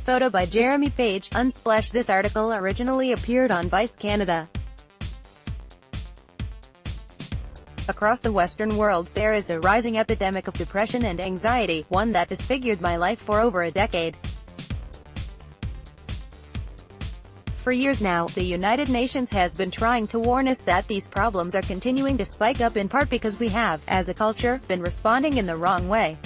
Photo by Jeremy Paige. Unsplash. This article originally appeared on Vice Canada. Across the Western world, there is a rising epidemic of depression and anxiety, one that disfigured my life for over a decade. For years now, the United Nations has been trying to warn us that these problems are continuing to spike up, in part because we have, as a culture, been responding in the wrong way.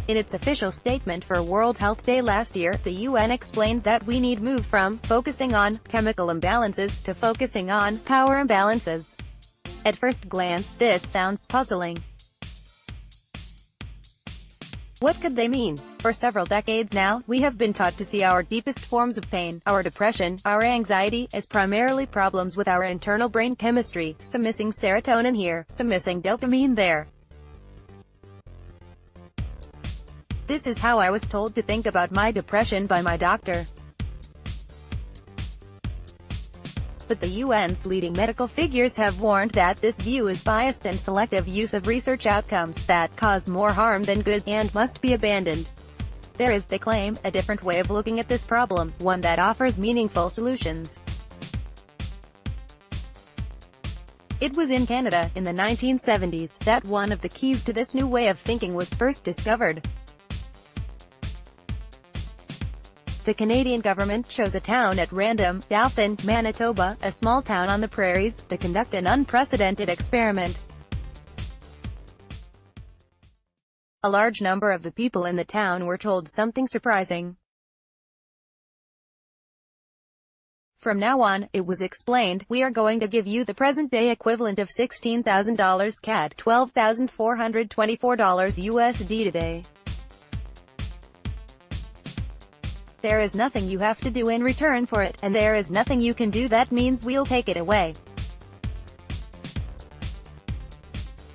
In its official statement for World Health Day last year, the UN explained that we need move from focusing on chemical imbalances to focusing on power imbalances. At first glance, this sounds puzzling. What could they mean? For several decades now, we have been taught to see our deepest forms of pain, our depression, our anxiety, as primarily problems with our internal brain chemistry, some missing serotonin here, some missing dopamine there. This is how I was told to think about my depression by my doctor. But the UN's leading medical figures have warned that this view is biased and selective use of research outcomes that cause more harm than good, and must be abandoned. There is, they claim, a different way of looking at this problem, one that offers meaningful solutions. It was in Canada, in the 1970s, that one of the keys to this new way of thinking was first discovered. The Canadian government chose a town at random, Dauphin, Manitoba, a small town on the prairies, to conduct an unprecedented experiment. A large number of the people in the town were told something surprising. From now on, it was explained, we are going to give you the present-day equivalent of $16,000 CAD, $12,424 USD today. There is nothing you have to do in return for it, and there is nothing you can do that means we'll take it away.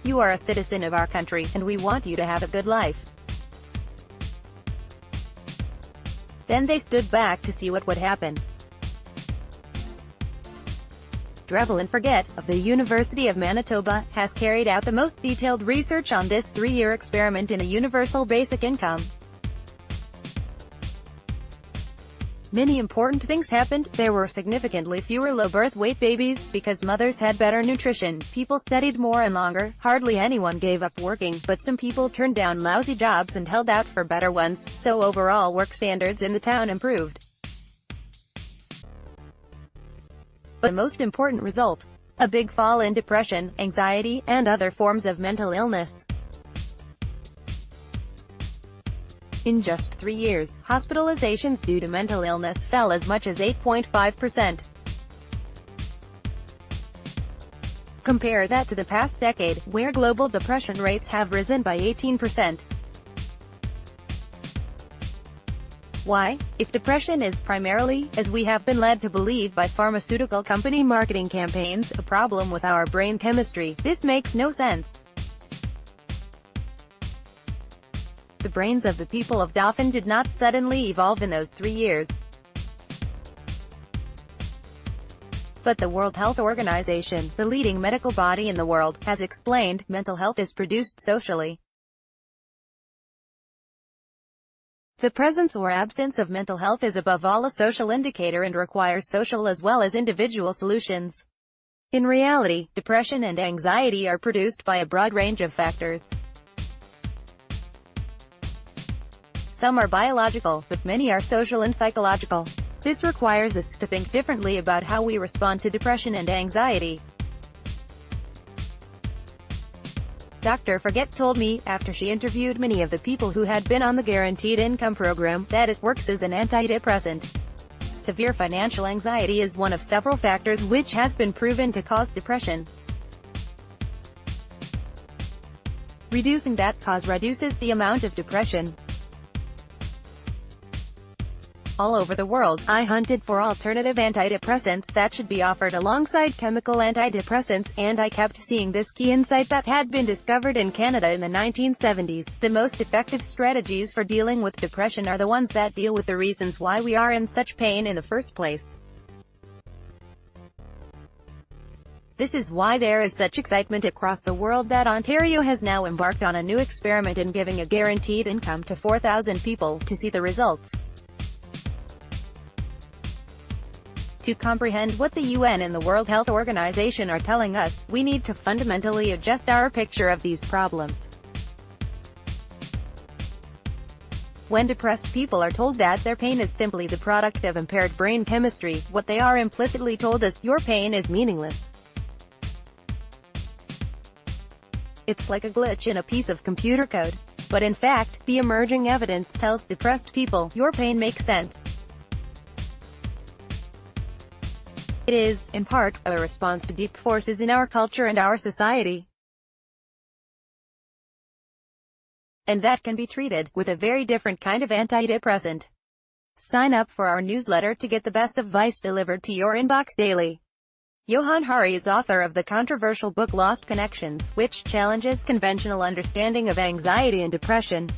You are a citizen of our country, and we want you to have a good life. Then they stood back to see what would happen. Drevel and Forget, of the University of Manitoba, has carried out the most detailed research on this 3-year experiment in a universal basic income. Many important things happened. There were significantly fewer low birth weight babies, because mothers had better nutrition, people studied more and longer, hardly anyone gave up working, but some people turned down lousy jobs and held out for better ones, so overall work standards in the town improved. But the most important result: a big fall in depression, anxiety, and other forms of mental illness. In just 3 years, hospitalizations due to mental illness fell as much as 8.5%. Compare that to the past decade, where global depression rates have risen by 18%. Why? If depression is primarily, as we have been led to believe by pharmaceutical company marketing campaigns, a problem with our brain chemistry, this makes no sense. The brains of the people of Dauphin did not suddenly evolve in those 3 years. But the World Health Organization, the leading medical body in the world, has explained, mental health is produced socially. The presence or absence of mental health is above all a social indicator and requires social as well as individual solutions. In reality, depression and anxiety are produced by a broad range of factors. Some are biological, but many are social and psychological. This requires us to think differently about how we respond to depression and anxiety. Dr. Forget told me, after she interviewed many of the people who had been on the Guaranteed Income program, that it works as an antidepressant. Severe financial anxiety is one of several factors which has been proven to cause depression. Reducing that cause reduces the amount of depression. All over the world, I hunted for alternative antidepressants that should be offered alongside chemical antidepressants, and I kept seeing this key insight that had been discovered in Canada in the 1970s. The most effective strategies for dealing with depression are the ones that deal with the reasons why we are in such pain in the first place. This is why there is such excitement across the world that Ontario has now embarked on a new experiment in giving a guaranteed income to 4,000 people, to see the results. To comprehend what the UN and the World Health Organization are telling us, we need to fundamentally adjust our picture of these problems. When depressed people are told that their pain is simply the product of impaired brain chemistry, what they are implicitly told is, your pain is meaningless. It's like a glitch in a piece of computer code. But in fact, the emerging evidence tells depressed people, your pain makes sense. It is, in part, a response to deep forces in our culture and our society. And that can be treated with a very different kind of antidepressant. Sign up for our newsletter to get the best advice delivered to your inbox daily. Johann Hari is author of the controversial book Lost Connections, which challenges conventional understanding of anxiety and depression.